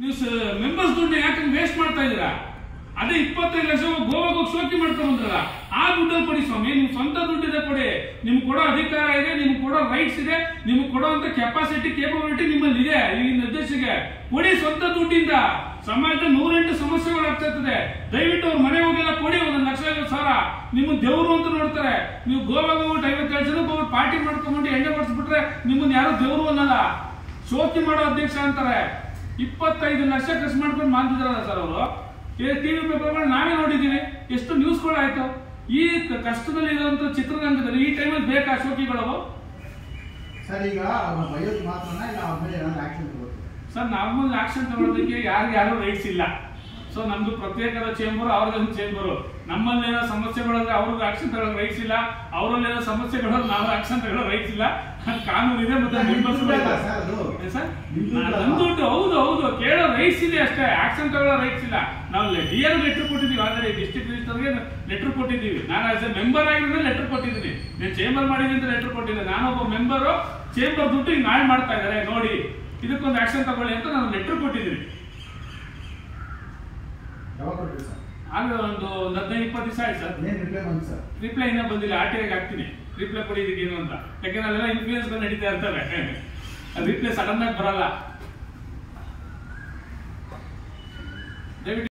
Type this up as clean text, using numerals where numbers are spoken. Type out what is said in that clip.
ನೀವು ಮೆಂಬರ್ಸ್ ದುಡ್ಡು ಯಾಕೆ ವೇಸ್ಟ್ ಮಾಡ್ತಾ ಇದ್ದೀರಾ? ಅದೇ 25 ಲಕ್ಷ ಗೋವಾಗ ಶೋಕಿ ಮಾಡ್ಕೊಂಡ್ ಬಂದ್ರಲ್ಲ, ಆ ದುಡ್ಡಲ್ಲಿ ಕೊಡಿ ಸ್ವಾಮಿ. ನಿಮ್ ಸ್ವಂತ ದುಡ್ಡಿದೆ ಕೊಡಿ. ನಿಮ್ಗೆ ಕೊಡೋ ಅಧಿಕಾರ ಇದೆ, ನಿಮ್ಗೆ ಕೊಡೋ ರೈಟ್ಸ್ ಇದೆ, ನಿಮ್ಗೆ ಕೊಡುವಂತ ಕೆಪಾಸಿಟಿ ಕೇಪಬಿಲಿಟಿ ನಿಮ್ಮಲ್ಲಿ ಇದೆ. ಈ ನಿರ್ದೇಶಿಗೆ ಕೊಡಿ ಸ್ವಂತ ದುಡ್ಡಿಂದ. ಸಮಾಜದ 108 ಸಮಸ್ಯೆಗಳು ಆಗ್ತಾ ಇರ್ತದೆ. ದಯವಿಟ್ಟು ಅವ್ರ ಮನೆ ಹೋಗೆಲ್ಲ ಕೊಡಿ 1,50,000. ನಿಮ್ಮ ದೇವರು ಅಂತ ನೋಡ್ತಾರೆ. ನೀವು ಗೋವಾಗ ಹೋಗ್ಬಿಟ್ಟು 57 ಜನ ಹೋಗ್ಬಿಟ್ಟು ಪಾರ್ಟಿ ಮಾಡ್ಕೊಂಡ್ಬಿಟ್ಟು ಎಣ್ಣೆ ಮಾಡಿಸ್ಬಿಟ್ರೆ ನಿಮ್ಮನ್ನ ಯಾರು ದೇವರು ಅನ್ನಲ್ಲ, ಶೋಕಿ ಮಾಡೋ ಅಧ್ಯಕ್ಷ ಅಂತಾರೆ. 25 ಲಕ್ಷ ಖರ್ಚು ಮಾಡ್ಕೊಂಡು ಮಾಡ್ತಿದಾರಲ್ಲ ಸರ್ ಅವರು. ಟಿವಿ ಪೇಪರ್ಗಳು ನಾವೇ ನೋಡಿದೀವಿ, ಎಷ್ಟು ನ್ಯೂಸ್ಗಳು ಆಯ್ತು. ಈ ಕಷ್ಟದಲ್ಲಿ ಇರುವಂತ ಚಿತ್ರರಂಗದಲ್ಲಿ ಈ ಟೈಮಲ್ಲಿ ಬೇಕಾ ಶೋಕಿಗಳು? ಸರ್ ಈಗ ಬಯೋದು ಮಾತ್ರನಾ ಇಲ್ಲ ಅವ್ರ ಮೇಲೆ ಏನಾದ್ರು ಆಕ್ಷನ್ ತಗೋತೀವಿ? ಸರ್ ನಾರ್ಮಲ್ ಆಕ್ಷನ್ ತಗೊಳ್ಳೋದಕ್ಕೆ ಯಾರು ರೈಟ್ಸ್ ಇಲ್ಲ. ಸೊ ನಮ್ದು ಪ್ರತ್ಯೇಕದ ಚೇಂಬರ್, ಅವ್ರದೊಂದು ಚೇಂಬರ್. ನಮ್ಮಲ್ಲೇನೋ ಸಮಸ್ಯೆಗಳಂದ್ರೆ ಅವ್ರಿಗೆ ಆಕ್ಷನ್ ತಗೊಳ್ಳೋ ರೈಟ್ಸ್ ಇಲ್ಲ, ಅವರಲ್ಲೇನೋ ಸಮಸ್ಯೆಗಳು ನಾವು ಆಕ್ಷನ್ ತಗೊಳ್ಳೋ ರೈಟ್ಸ್ ಇಲ್ಲ. ಕಾನೂನು ಇದೆ, ಮತ್ತೆ ದುಡ್ಡು ಹೌದು ಕೇಳೋ ರೈಟ್ಸ್ ಇದೆ ಅಷ್ಟೇ, ಆಕ್ಷನ್ ತಗೊಳ್ಳೋ ರೈಟ್ಸ್ ಇಲ್ಲ. ನಾವು ಡಿಎಲ್ ಲೆಟರ್ ಕೊಟ್ಟಿದ್ದೀವಿ, ಆಲ್ರೆಡಿ ಡಿಸ್ಟ್ರಿಕ್ಟ್ ರಿಜಿಸ್ಟರ್ಗೆ ಲೆಟರ್ ಕೊಟ್ಟಿದ್ದೀವಿ. ನಾನು ಆಸ್ ಎ ಮೆಂಬರ್ ಆಗಿದ್ರೆ ಲೆಟರ್ ಕೊಟ್ಟಿದ್ದೀನಿ. నేను ಚೇಂಬರ್ ಮಾಡಿದ್ದೀನಿ ಅಂತ ಲೆಟರ್ ಕೊಟ್ಟಿದ್ದೆ. ನಾನೊಬ್ಬ ಮೆಂಬರು, ಚೇಂಬರ್ ದುಡ್ಡು ಈಗ ನಾಳೆ ಮಾಡ್ತಾ ಇದ್ದಾರೆ ನೋಡಿ, ಇದಕ್ಕೊಂದು ಆಕ್ಷನ್ ತಗೊಳ್ಳಿ ಅಂತ ನಾನು ಲೆಟರ್ ಕೊಟ್ಟಿದ್ದೀನಿ. ಆಗ ಒಂದು 15-20 ದಿವಸ ಆಯ್ತು ಸರ್. ರಿಪ್ಲೈ ಇನ್ನೂ ಬಂದಿಲ್ಲ. RTIಗೆ ಹಾಕ್ತೀನಿ ರಿಪ್ಲೈ ಕೊಡಿ ಇದಕ್ಕೇನು ಅಂತ. ಯಾಕೆಂದ್ರೆ ಅಲ್ಲೆಲ್ಲ ಇನ್ಫ್ಲೂಯೆನ್ಸ್ ನಡೀತಾ ಇರ್ತವೆ. ರಿಪ್ಲೈ ಸಡನ್ ಆಗಿ ಬರಲ್ಲ. ದಯವಿಟ್ಟು